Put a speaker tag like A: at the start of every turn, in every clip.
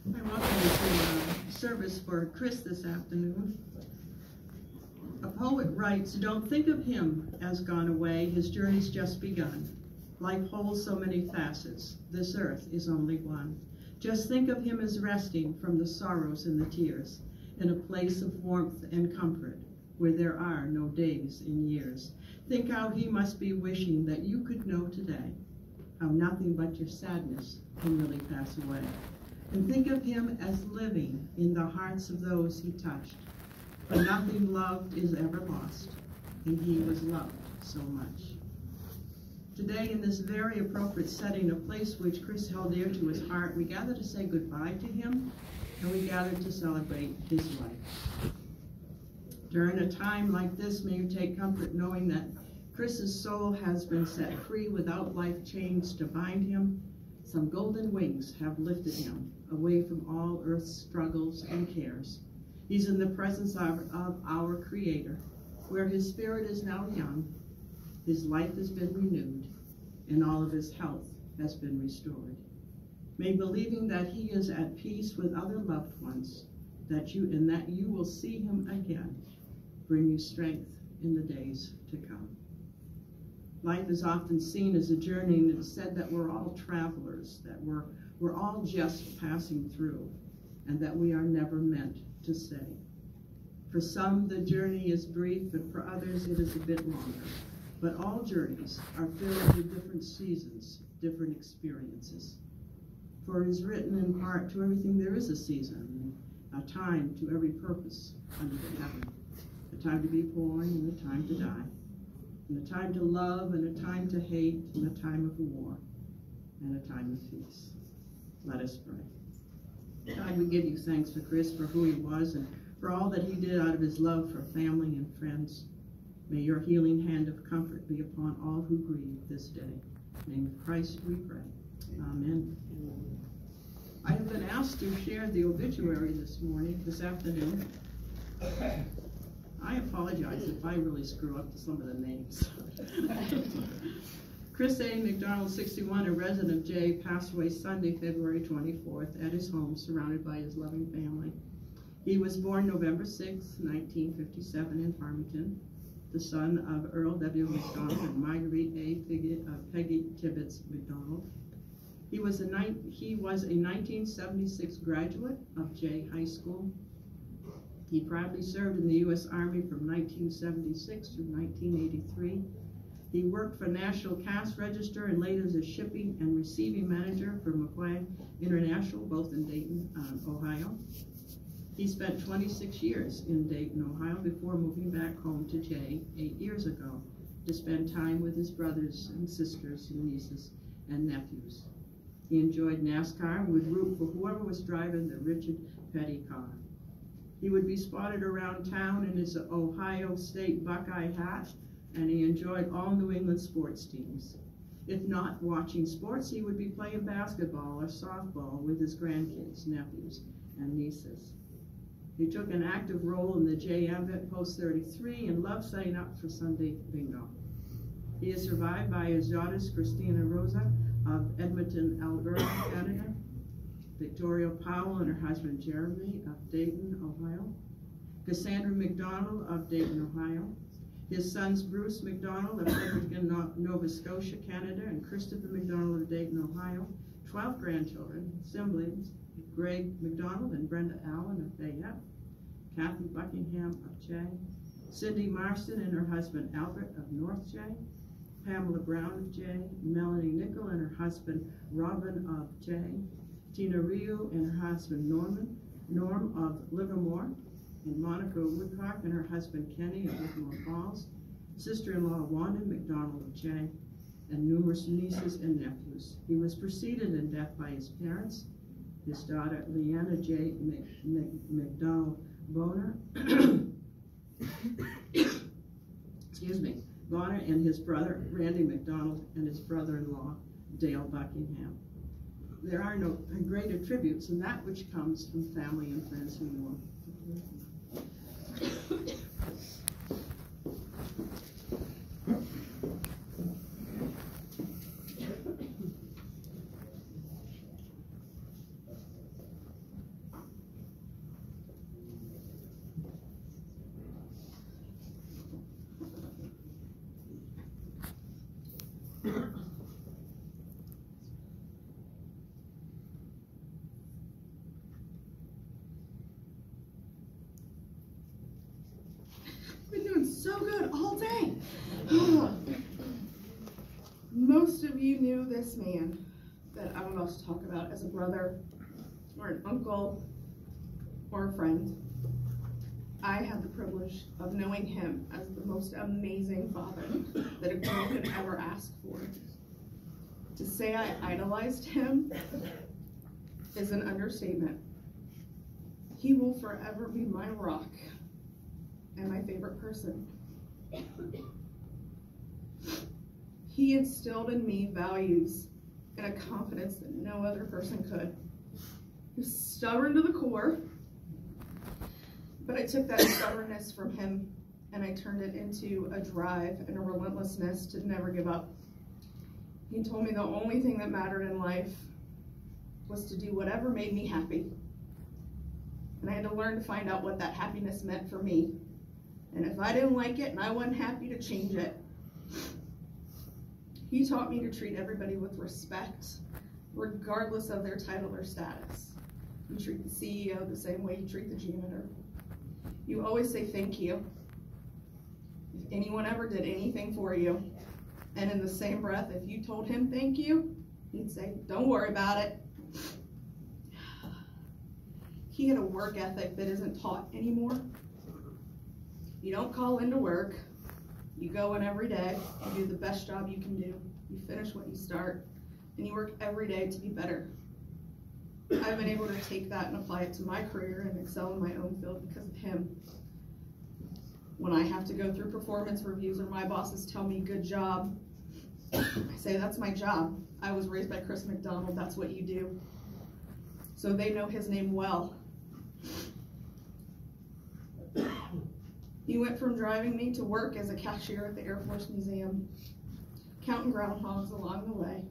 A: I welcome you to service for Chris this afternoon. A poet writes, "Don't think of him as gone away, his journey's just begun. Life holds so many facets, this earth is only one. Just think of him as resting from the sorrows and the tears, in a place of warmth and comfort, where there are no days and years. Think how he must be wishing that you could know today, how nothing but your sadness can really pass away. And think of him as living in the hearts of those he touched. For nothing loved is ever lost, and he was loved so much." Today, in this very appropriate setting, a place which Chris held dear to his heart, we gather to say goodbye to him, and we gather to celebrate his life. During a time like this, may you take comfort knowing that Chris's soul has been set free without life chains to bind him. Some golden wings have lifted him away from all earth's struggles and cares. He's in the presence of our Creator, where his spirit is now young, his life has been renewed, and all of his health has been restored. May believing that he is at peace with other loved ones, that you will see him again, bring you strength in the days to come. Life is often seen as a journey, and it is said that we're all travelers, that we're all just passing through, and that we are never meant to stay. For some, the journey is brief, and for others, it is a bit longer. But all journeys are filled with different seasons, different experiences. For it is written in part, to everything there is a season, a time to every purpose under the heaven, a time to be born and a time to die, and a time to love and a time to hate, and a time of war and a time of peace. Let us pray. God, we give you thanks for Chris, for who he was, and for all that he did out of his love for family and friends. May your healing hand of comfort be upon all who grieve this day. In the name of Christ we pray. Amen. I have been asked to share the obituary this afternoon. I apologize if I really screw up some of the names. Chris A. McDonald, 61, a resident of Jay, passed away Sunday, February 24th, at his home, surrounded by his loving family. He was born November 6, 1957, in Farmington, the son of Earl W. McDonald and Marguerite A. Peggy Tibbetts McDonald. He was a 1976 graduate of Jay High School. He proudly served in the U.S. Army from 1976 to 1983. He worked for National Cash Register and later as a shipping and receiving manager for McQuaig International, both in Dayton, Ohio. He spent 26 years in Dayton, Ohio, before moving back home to Jay 8 years ago to spend time with his brothers and sisters and nieces and nephews. He enjoyed NASCAR and would root for whoever was driving the Richard Petty car. He would be spotted around town in his Ohio State Buckeye hat, and he enjoyed all New England sports teams. If not watching sports, he would be playing basketball or softball with his grandkids, nephews, and nieces. He took an active role in the JM Post 33 and loved setting up for Sunday bingo. He is survived by his daughters, Christina Rosa of Edmonton, Alberta, Canada, Victoria Powell and her husband, Jeremy, of Dayton, Ohio, Cassandra McDonald of Dayton, Ohio, his sons, Bruce McDonald of Fredericton, Nova Scotia, Canada, and Christopher McDonald of Dayton, Ohio, 12 grandchildren, siblings, Greg McDonald and Brenda Allen of Fayette, Kathy Buckingham of Jay, Cindy Marston and her husband Albert of North Jay, Pamela Brown of Jay, Melanie Nickel and her husband Robin of Jay, Tina Rio and her husband Norm of Livermore, and Monica Woodcock and her husband Kenny of Livermore Falls, sister-in-law Wanda McDonald of Jay, and numerous nieces and nephews. He was preceded in death by his parents, his daughter Leanna J. McDonald Bonner, Bonner, and his brother Randy McDonald and his brother-in-law Dale Buckingham. There are no greater tributes than that which comes from family and friends who know him.
B: doing so good all day. Most of you knew this man that I'm about to talk about as a brother or an uncle or a friend. I had the privilege of knowing him as the most amazing father that a girl could ever ask for. To say I idolized him is an understatement. He will forever be my rock and my favorite person. He instilled in me values and a confidence that no other person could. He was stubborn to the core, but I took that stubbornness from him and I turned it into a drive and a relentlessness to never give up. He told me the only thing that mattered in life was to do whatever made me happy. And I had to learn to find out what that happiness meant for me. And if I didn't like it and I wasn't happy, to change it. He taught me to treat everybody with respect, regardless of their title or status. You treat the CEO the same way you treat the janitor. You always say thank you. If anyone ever did anything for you, and in the same breath, if you told him thank you, he'd say, don't worry about it. He had a work ethic that isn't taught anymore. You don't call into work. You go in every day, you do the best job you can do. You finish what you start, and you work every day to be better. I've been able to take that and apply it to my career and excel in my own field because of him. When I have to go through performance reviews or my bosses tell me good job, I say that's my job. I was raised by Chris McDonald, that's what you do. So they know his name well. He went from driving me to work as a cashier at the Air Force Museum, counting groundhogs along the way,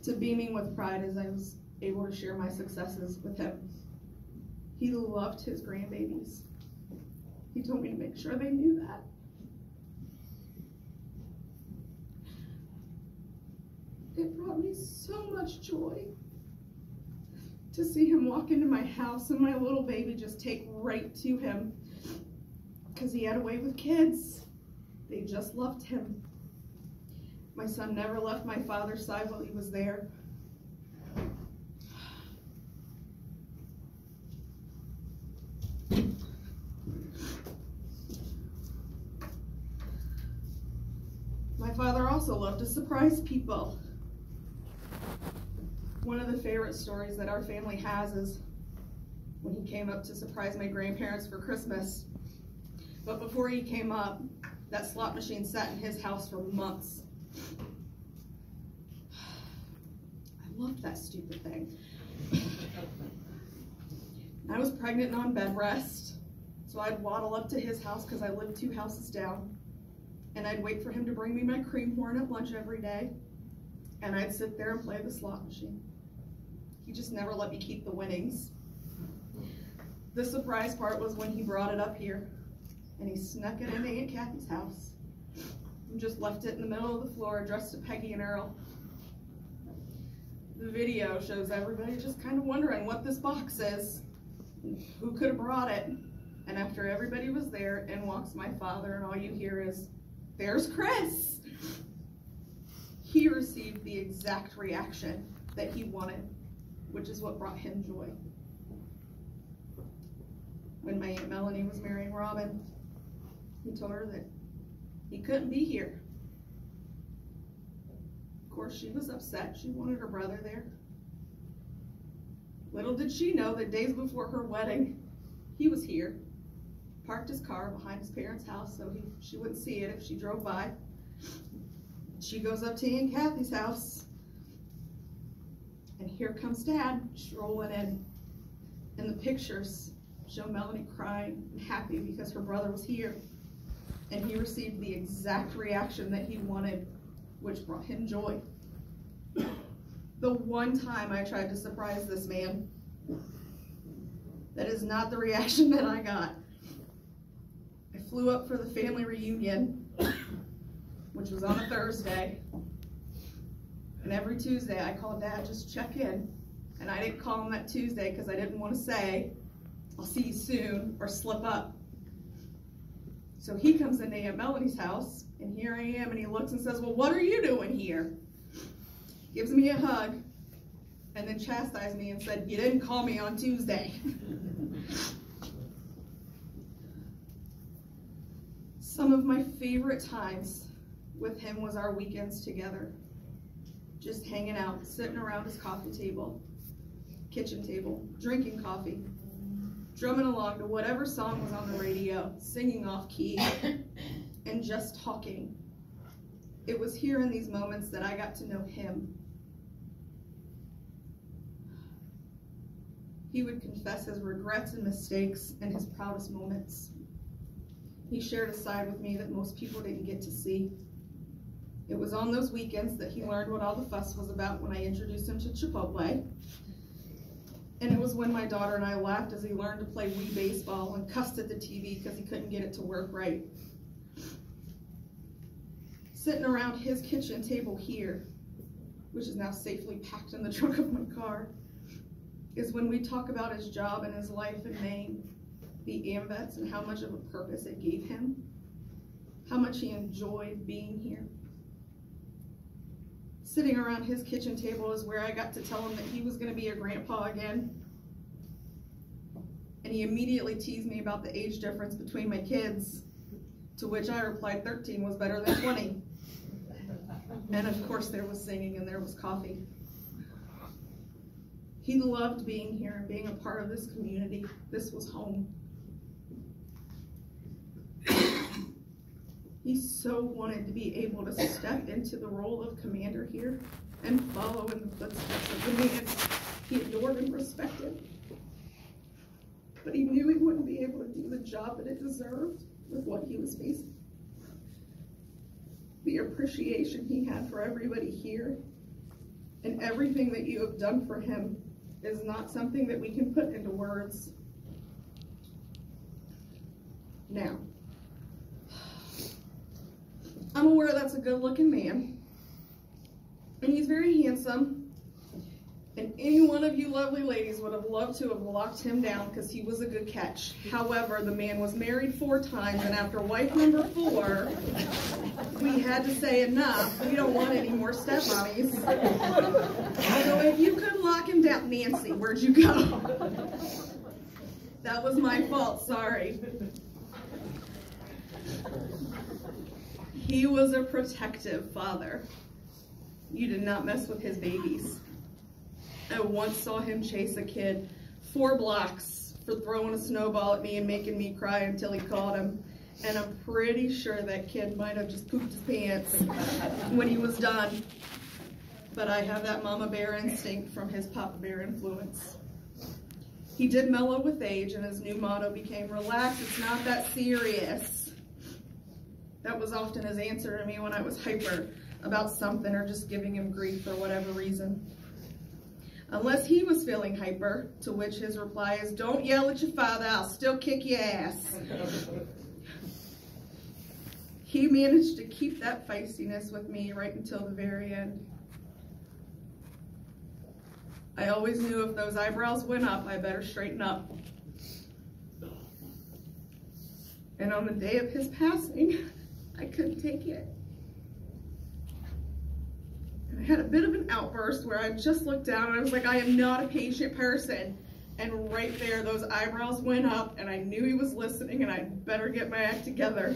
B: to beaming with pride as I was able to share my successes with him. He loved his grandbabies. He told me to make sure they knew that. It brought me so much joy to see him walk into my house and my little baby just take right to him because he had a way with kids. They just loved him. My son never left my father's side while he was there. My father also loved to surprise people. One of the favorite stories that our family has is when he came up to surprise my grandparents for Christmas. But before he came up, that slot machine sat in his house for months. I loved that stupid thing. I was pregnant and on bed rest, so I'd waddle up to his house because I lived 2 houses down, and I'd wait for him to bring me my cream horn at lunch every day, and I'd sit there and play the slot machine. He just never let me keep the winnings. The surprise part was when he brought it up here, and he snuck it into Aunt Kathy's house and just left it in the middle of the floor addressed to Peggy and Earl. The video shows everybody just kind of wondering what this box is, who could have brought it, and after everybody was there, in walks my father, and all you hear is, "There's Chris!" He received the exact reaction that he wanted, which is what brought him joy. When my Aunt Melanie was marrying Robin, he told her that he couldn't be here. Of course, she was upset. She wanted her brother there. Little did she know that days before her wedding, he was here, parked his car behind his parents' house so she wouldn't see it if she drove by. She goes up to Aunt Kathy's house, and here comes Dad strolling in. And the pictures show Melanie crying and happy because her brother was here, and he received the exact reaction that he wanted, which brought him joy. The one time I tried to surprise this man, that is not the reaction that I got. I flew up for the family reunion, which was on a Thursday, and every Tuesday I called Dad, just check in, and I didn't call him that Tuesday because I didn't want to say, "I'll see you soon," or slip up. So he comes into Aunt Melanie's house, and here I am, and he looks and says, well, what are you doing here? Gives me a hug, and then chastised me and said, you didn't call me on Tuesday. Some of my favorite times with him was our weekends together. Just hanging out, sitting around his coffee table, kitchen table, drinking coffee, drumming along to whatever song was on the radio, singing off key, and just talking. It was here in these moments that I got to know him. He would confess his regrets and mistakes and his proudest moments. He shared a side with me that most people didn't get to see. It was on those weekends that he learned what all the fuss was about when I introduced him to Chipotle. And it was when my daughter and I laughed as he learned to play Wii baseball and cussed at the TV because he couldn't get it to work right. Sitting around his kitchen table here, which is now safely packed in the trunk of my car, is when we talk about his job and his life in Maine, the AMVETS, and how much of a purpose it gave him, how much he enjoyed being here. Sitting around his kitchen table is where I got to tell him that he was going to be a grandpa again. And he immediately teased me about the age difference between my kids, to which I replied 13 was better than 20. And of course there was singing and there was coffee. He loved being here and being a part of this community. This was home. He so wanted to be able to step into the role of commander here and follow in the footsteps of the man he adored and respected. But he knew he wouldn't be able to do the job that it deserved with what he was facing. The appreciation he had for everybody here and everything that you have done for him is not something that we can put into words. Now, I'm aware that's a good-looking man, and he's very handsome, and any one of you lovely ladies would have loved to have locked him down because he was a good catch. However, the man was married 4 times, and after wife number 4, we had to say enough. We don't want any more stepmommies. So if you could lock him down, Nancy, where'd you go? That was my fault, sorry. He was a protective father. You did not mess with his babies. I once saw him chase a kid 4 blocks for throwing a snowball at me and making me cry until he caught him. And I'm pretty sure that kid might have just pooped his pants when he was done. But I have that mama bear instinct from his papa bear influence. He did mellow with age, and his new motto became, relax, it's not that serious. That was often his answer to me when I was hyper about something or just giving him grief for whatever reason. Unless he was feeling hyper, to which his reply is, don't yell at your father, I'll still kick your ass. He managed to keep that feistiness with me right until the very end. I always knew if those eyebrows went up, I better straighten up. And on the day of his passing, I couldn't take it. And I had a bit of an outburst where I just looked down and I was like, I am not a patient person. And right there, those eyebrows went up and I knew he was listening and I'd better get my act together.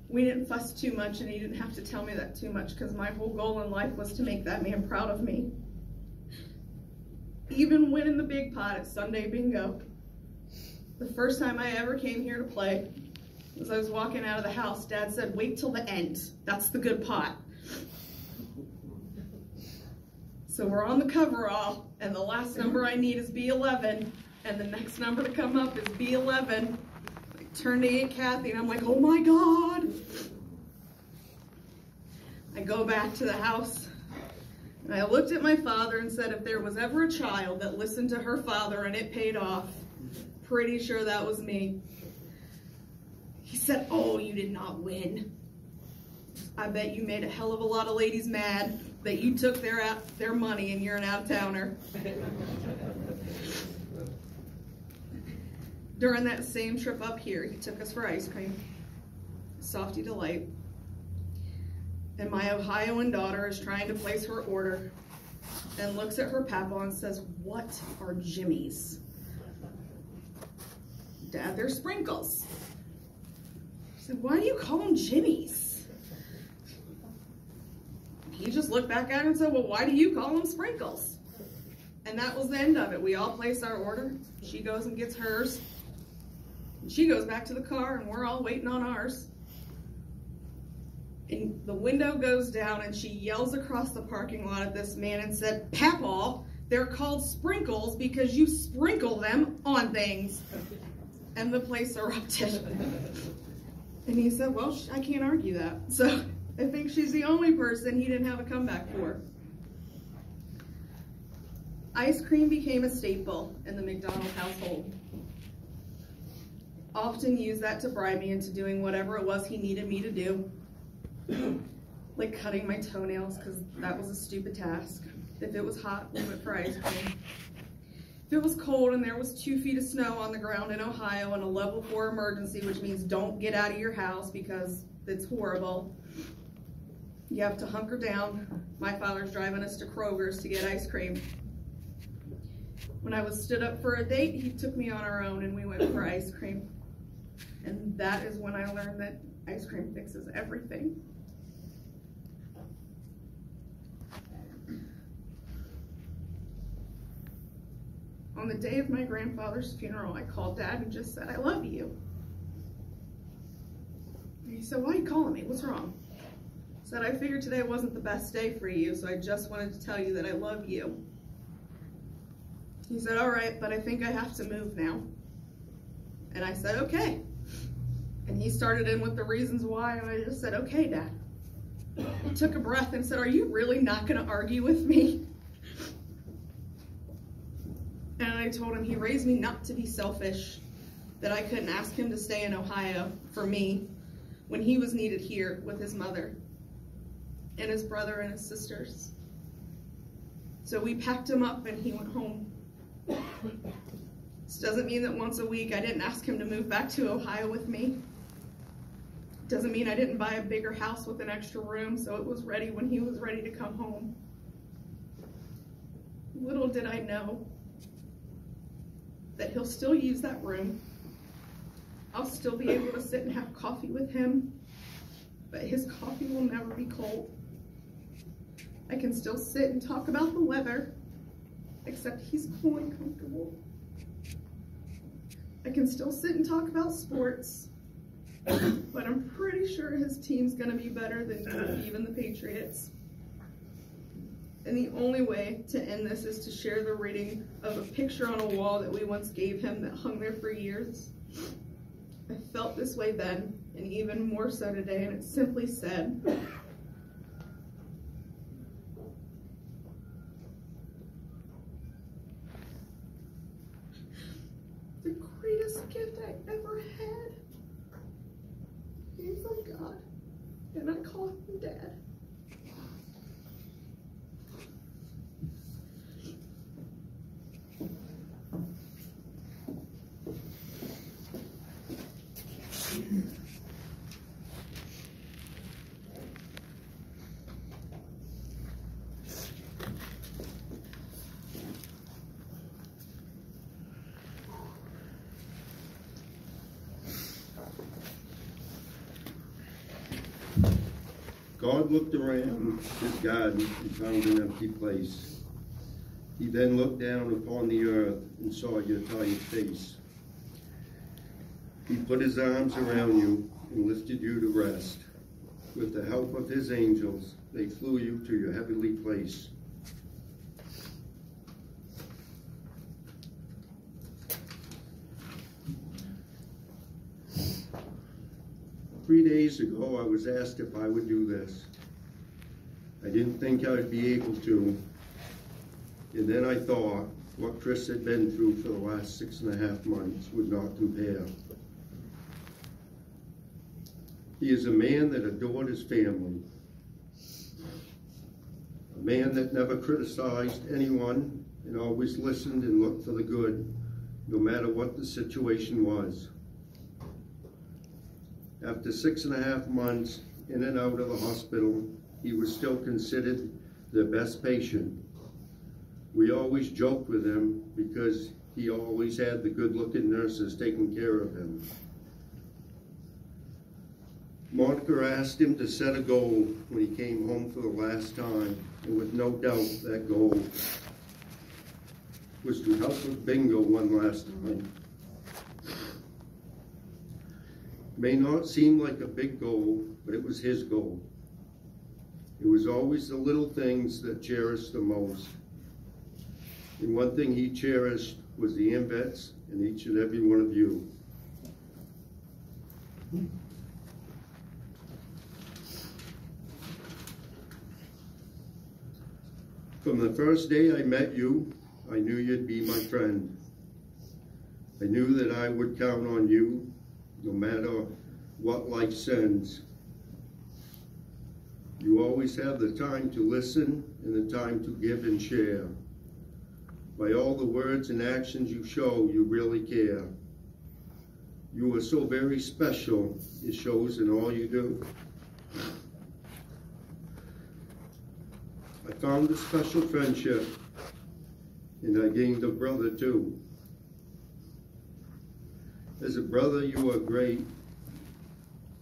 B: We didn't fuss too much, and he didn't have to tell me that too much because my whole goal in life was to make that man proud of me. Even winning the big pot at Sunday bingo. The first time I ever came here to play, as I was walking out of the house, Dad said, wait till the end. That's the good pot. So we're on the coverall, and the last number I need is B11, and the next number to come up is B11. I turned to Aunt Kathy, and I'm like, oh my God. I go back to the house, and I looked at my father and said, if there was ever a child that listened to her father and it paid off, pretty sure that was me. He said, oh, you did not win. I bet you made a hell of a lot of ladies mad that you took their money and you're an out-of-towner. During that same trip up here, he took us for ice cream, Softy Delight. And my Ohioan daughter is trying to place her order and looks at her papa and says, "What are Jimmy's?" "Dad, they're sprinkles." I said, "Why do you call them Jimmy's?" He just looked back at her and said, "Well, why do you call them sprinkles?" And that was the end of it. We all place our order. She goes and gets hers. And she goes back to the car and we're all waiting on ours. And the window goes down and she yells across the parking lot at this man and said, "Papaw, they're called sprinkles because you sprinkle them on things." And the place erupted. And he said, "Well, I can't argue that." So I think she's the only person he didn't have a comeback for. Ice cream became a staple in the McDonald household. Often used that to bribe me into doing whatever it was he needed me to do. Like cutting my toenails, because that was a stupid task. If it was hot, we went for ice cream. If it was cold and there was 2 feet of snow on the ground in Ohio and a level 4 emergency, which means don't get out of your house because it's horrible, you have to hunker down. My father's driving us to Kroger's to get ice cream. When I was stood up for a date, he took me on our own and we went for ice cream. And that is when I learned that ice cream fixes everything. On the day of my grandfather's funeral, I called Dad and just said, "I love you." And he said, "Why are you calling me? What's wrong?" I said, "I figured today wasn't the best day for you, so I just wanted to tell you that I love you." He said, "All right, but I think I have to move now." And I said, "Okay." And he started in with the reasons why, and I just said, "Okay, Dad." He took a breath and said, "Are you really not going to argue with me?" And I told him he raised me not to be selfish, that I couldn't ask him to stay in Ohio for me when he was needed here with his mother and his brother and his sisters. So we packed him up and he went home. This doesn't mean that once a week I didn't ask him to move back to Ohio with me. Doesn't mean I didn't buy a bigger house with an extra room so it was ready when he was ready to come home. Little did I know that he'll still use that room. I'll still be able to sit and have coffee with him, but his coffee will never be cold. I can still sit and talk about the weather, except he's cool and comfortable. I can still sit and talk about sports, but I'm pretty sure his team's gonna be better than even the Patriots. And the only way to end this is to share the reading of a picture on a wall that we once gave him that hung there for years. I felt this way then, and even more so today, and it simply said, "The greatest gift I ever had came from God, and I call him Dad."
C: God looked around his garden and found an empty place. He then looked down upon the earth and saw your tired face. He put his arms around you and lifted you to rest. With the help of his angels, they flew you to your heavenly place. Three days ago, I was asked if I would do this. I didn't think I would be able to. And then I thought what Chris had been through for the last 6.5 months would not compare. He is a man that adored his family. A man that never criticized anyone and always listened and looked for the good no matter what the situation was. After 6.5 months in and out of the hospital, he was still considered their best patient. We always joked with him because he always had the good-looking nurses taking care of him. Monica asked him to set a goal when he came home for the last time, and with no doubt that goal was to help with bingo one last time. May not seem like a big goal, but it was his goal. It was always the little things that cherished the most. And one thing he cherished was the AMVETS and each and every one of you. From the first day I met you, I knew you'd be my friend. I knew that I would count on you, no matter what life sends. You always have the time to listen and the time to give and share. By all the words and actions you show, you really care. You are so very special, it shows in all you do. I found a special friendship, and I gained a brother too. As a brother, you are great.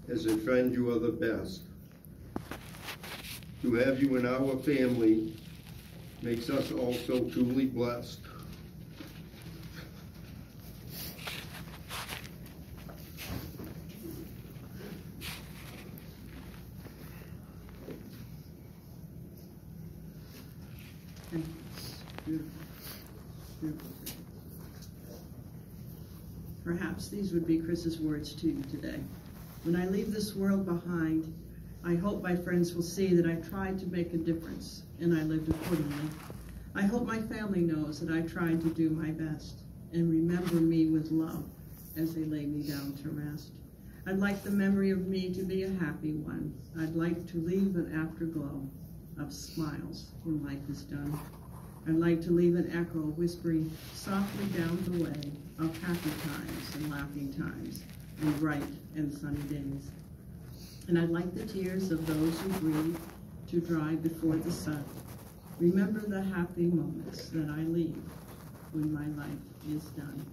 C: As a friend, you are the best. To have you in our family makes us all so truly blessed.
A: Thank you. Beautiful. Beautiful. Perhaps these would be Chris's words to you today. When I leave this world behind, I hope my friends will see that I tried to make a difference and I lived accordingly. I hope my family knows that I tried to do my best and remember me with love as they lay me down to rest. I'd like the memory of me to be a happy one. I'd like to leave an afterglow of smiles when life is done. I'd like to leave an echo whispering softly down the way of happy times and laughing times and bright and sunny days. And I'd like the tears of those who grieve to dry before the sun. Remember the happy moments that I leave when my life is done.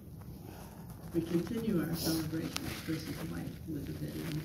A: We continue our celebration of Chris's life with a video.